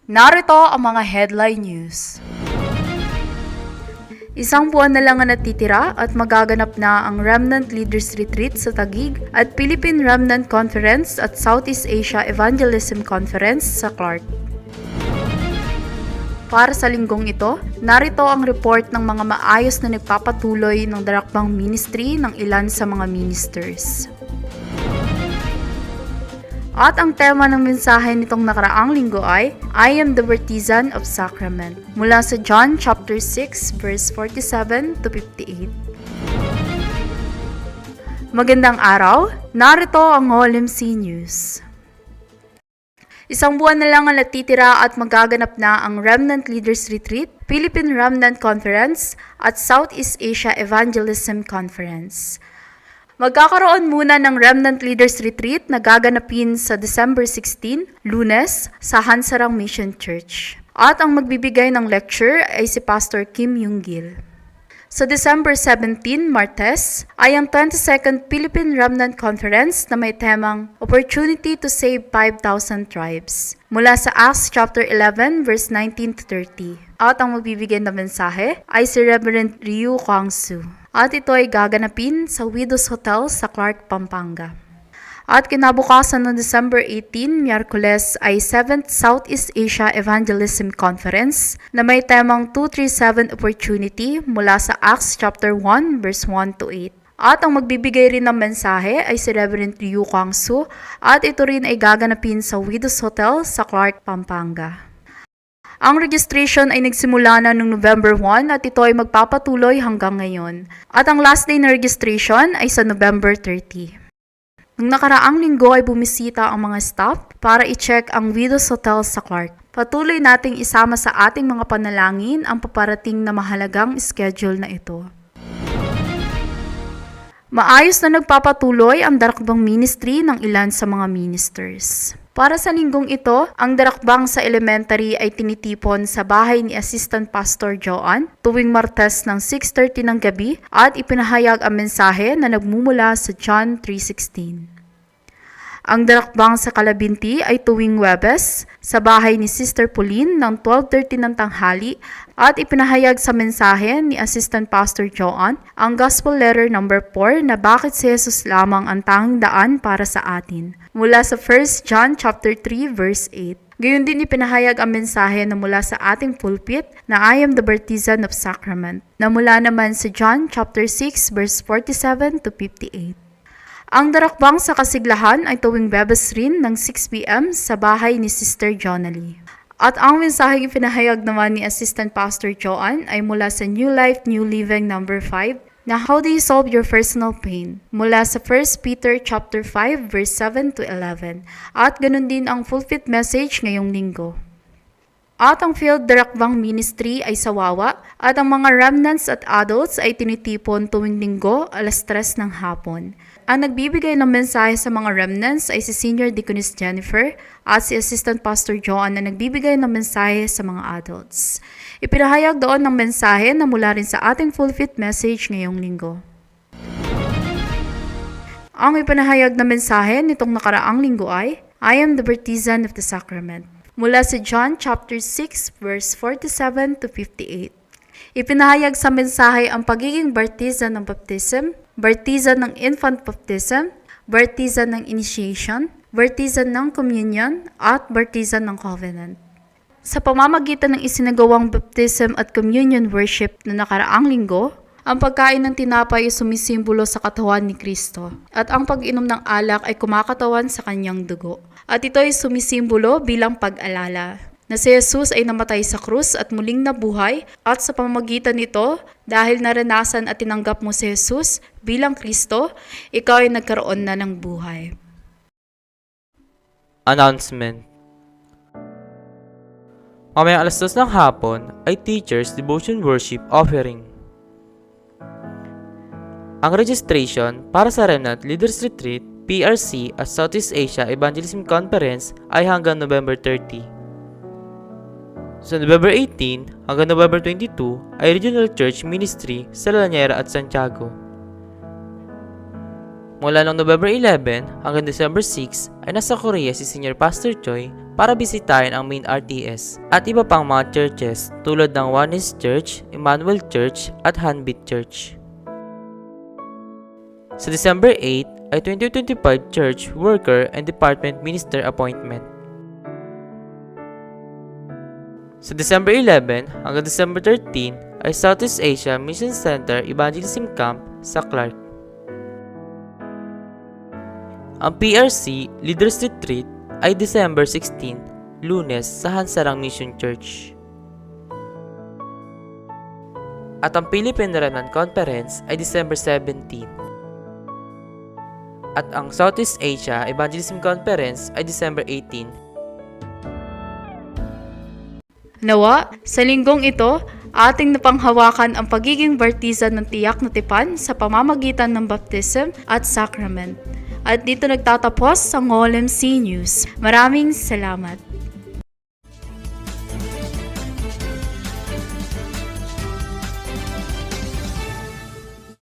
Narito ang mga headline news. Isang buwan na lang ang natitira at magaganap na ang Remnant Leaders Retreat sa Taguig at Philippine Remnant Conference at Southeast Asia Evangelism Conference sa Clark. Para sa linggong ito, narito ang report ng mga maayos na nagpapatuloy ng darakbang ministry ng ilan sa mga ministers. At ang tema ng mensahe nitong nakaraang linggo ay, I am the Baptizan of Sacrament, mula sa John chapter 6 verse 47 to 58. Magandang araw, narito ang OLMC News. Isang buwan na lang ang natitira at magaganap na ang Remnant Leaders Retreat, Philippine Remnant Conference at Southeast Asia Evangelism Conference. Magkakaroon muna ng Remnant Leaders Retreat na gaganapin sa December 16, Lunes, sa Hansarang Mission Church. At ang magbibigay ng lecture ay si Pastor Kim Yung-gil. Sa December 17, Martes, ay ang 22nd Philippine Remnant Conference na may temang Opportunity to Save 5,000 Tribes, mula sa Acts chapter 11 verse 19 to 30. At ang magbibigay ng mensahe ay si Reverend Ryu Kwang-soo. At ito ay gaganapin sa Widows Hotel sa Clark, Pampanga. At kinabukasan ng December 18, Miyerkules ay 7th Southeast Asia Evangelism Conference na may temang 237 Opportunity mula sa Acts chapter 1 verse 1 to 8. At ang magbibigay rin ng mensahe ay si Reverend Ryu Kwang-soo at ito rin ay gaganapin sa Widows Hotel sa Clark, Pampanga. Ang registration ay nagsimula na noong November 1 at ito ay magpapatuloy hanggang ngayon. At ang last day na registration ay sa November 30. Noong nakaraang linggo ay bumisita ang mga staff para i-check ang Widows Hotel sa Clark. Patuloy nating isama sa ating mga panalangin ang paparating na mahalagang schedule na ito. Maayos na nagpapatuloy ang darakbang ministry ng ilan sa mga ministers. Para sa linggong ito, ang darakbang sa elementary ay tinitipon sa bahay ni Assistant Pastor Joan tuwing Martes ng 6:30 ng gabi at ipinahayag ang mensahe na nagmumula sa John 3:16. Ang darakbang sa Kalabinti ay tuwing Webes sa bahay ni Sister Pauline ng 12:30 ng tanghali at ipinahayag sa mensahe ni Assistant Pastor Joan ang Gospel Letter number 4 na bakit si Jesus lamang ang tanging daan para sa atin mula sa 1 John chapter 3 verse 8. Gayon din ipinahayag ang mensahe na mula sa ating pulpit na I am the Baptizan of Sacrament na mula naman sa John chapter 6 verse 47 to 58. Ang darakbang sa kasiglahan ay tuwing Webes rin ng 6 p.m. sa bahay ni Sister Jonalie. At ang mensaheng ipinahayag naman ni Assistant Pastor Joan ay mula sa New Life, New Living number 5 na How do you solve your personal pain? Mula sa 1 Peter chapter 5 verse 7 to 11. At ganun din ang pulpit message ngayong linggo. At ang field darakbang ministry ay sa Wawa at ang mga remnants at adults ay tinitipon tuwing linggo alas 3 ng hapon. Ang nagbibigay ng mensahe sa mga remnants ay si Senior Deaconess Jennifer at si Assistant Pastor Joan na nagbibigay ng mensahe sa mga adults. Ipinahayag doon ng mensahe na mula rin sa ating pulpit message ngayong linggo. Ang ipinahayag na mensahe nitong nakaraang linggo ay, I am the Baptizan of the Sacrament, mula sa John chapter 6 verse 47 to 58. Ipinahayag sa mensahe ang pagiging baptizan ng baptism, baptizan ng infant baptism, baptizan ng initiation, baptizan ng communion, at baptizan ng covenant. Sa pamamagitan ng isinagawang baptism at communion worship na nakaraang linggo, ang pagkain ng tinapay ay sumisimbolo sa katawan ni Kristo, at ang pag-inom ng alak ay kumakatawan sa kanyang dugo. At ito ay sumisimbolo bilang pag-alala na si Jesus ay namatay sa krus at muling nabuhay at sa pamamagitan nito, dahil naranasan at tinanggap mo si Jesus bilang Kristo, ikaw ay nagkaroon na ng buhay. Announcement. Mamayang alas 2 ng hapon ay Teachers Devotion Worship Offering. Ang registration para sa Remnant Leaders Retreat, PRC at Southeast Asia Evangelism Conference ay hanggang November 30. Sa November 18 hanggang November 22 ay Regional Church Ministry sa La Llanera at Santiago. Mula noong November 11 hanggang December 6 ay nasa Korea si Senior Pastor Choi para bisitahin ang main RTS at iba pang mga churches tulad ng Oneness Church, Emmanuel Church at Hanbit Church. Sa December 8 ay 2025 Church Worker and Department Minister Appointment. Sa December 11 hanggang December 13 ay Southeast Asia Mission Center Evangelism Camp sa Clark. Ang PRC Leaders Retreat ay December 16, Lunes sa Hansarang Mission Church. At ang Philippine Remnant Conference ay December 17. At ang Southeast Asia Evangelism Conference ay December 18. Nawa, sa linggong ito, ating napanghawakan ang pagiging bartizan ng tiyak na tipan sa pamamagitan ng baptism at sacrament. At dito nagtatapos ang OLMC News. Maraming salamat.